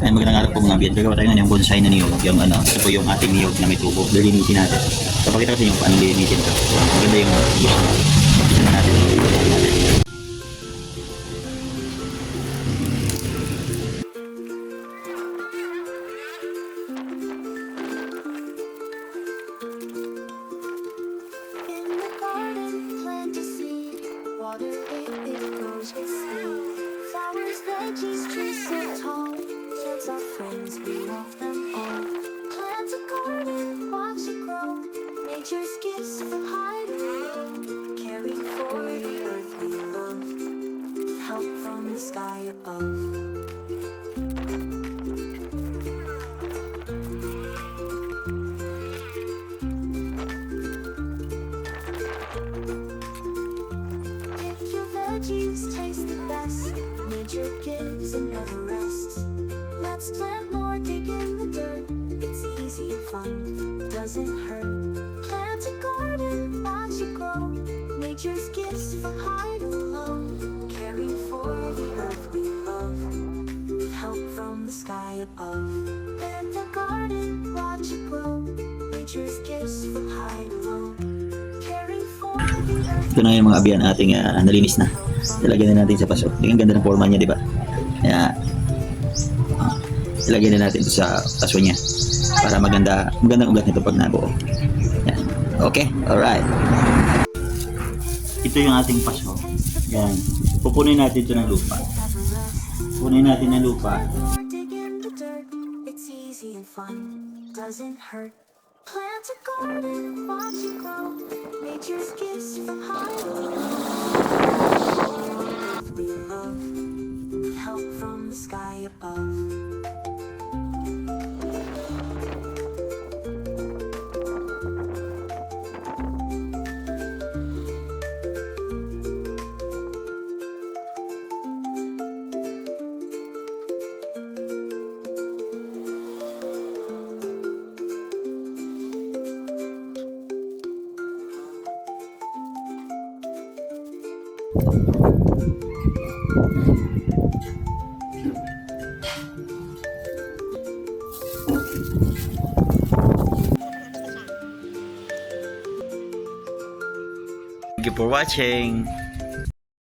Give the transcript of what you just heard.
Ay, magandang araw po mga biyan. Gagawa tayo ng bonsai na niyog. Yung ano, ito po yung ating niyog na may tubo. Lilinisin natin. Kapakita ko sa inyo kung anong lilinisin ito. Maganda yung ito natin. In the garden, plant a seed. Water it grows with speed. Flowers, veggies, trees so tall. Plants are friends, we love them all. Plant a garden, watch it grow. Nature's gifts from high to low. Caring for the earth we love. Help from the sky above. If your veggies taste the best, nature gives and never rests. Let's plant more, dig in the dirt. It's easy and fun, doesn't hurt. Plant a garden, watch it grow. Nature's gifts from high to low. Caring for the earth we love. Help from the sky above. In the garden, watch it grow. Nature's gifts from high to low. Caring for the earth. Ito na yung mga abiyan ating nalinis na. Ilagyan na natin sa paso. Tingnan ganda ng forma niya, di ba? Kaya, ilagyan na natin ito sa paso niya. Para magandang ugat nito pag nabuo. Yan. Okay? Alright. Ito yung ating paso. Yan. Pupunin natin ito ng lupa. Pupunin natin ng lupa. Dig in the dirt, it's easy and fun, doesn't hurt. Plant a garden, watch it grow. Nature's gifts from high to low. We love, help from the sky above. Thank you for watching.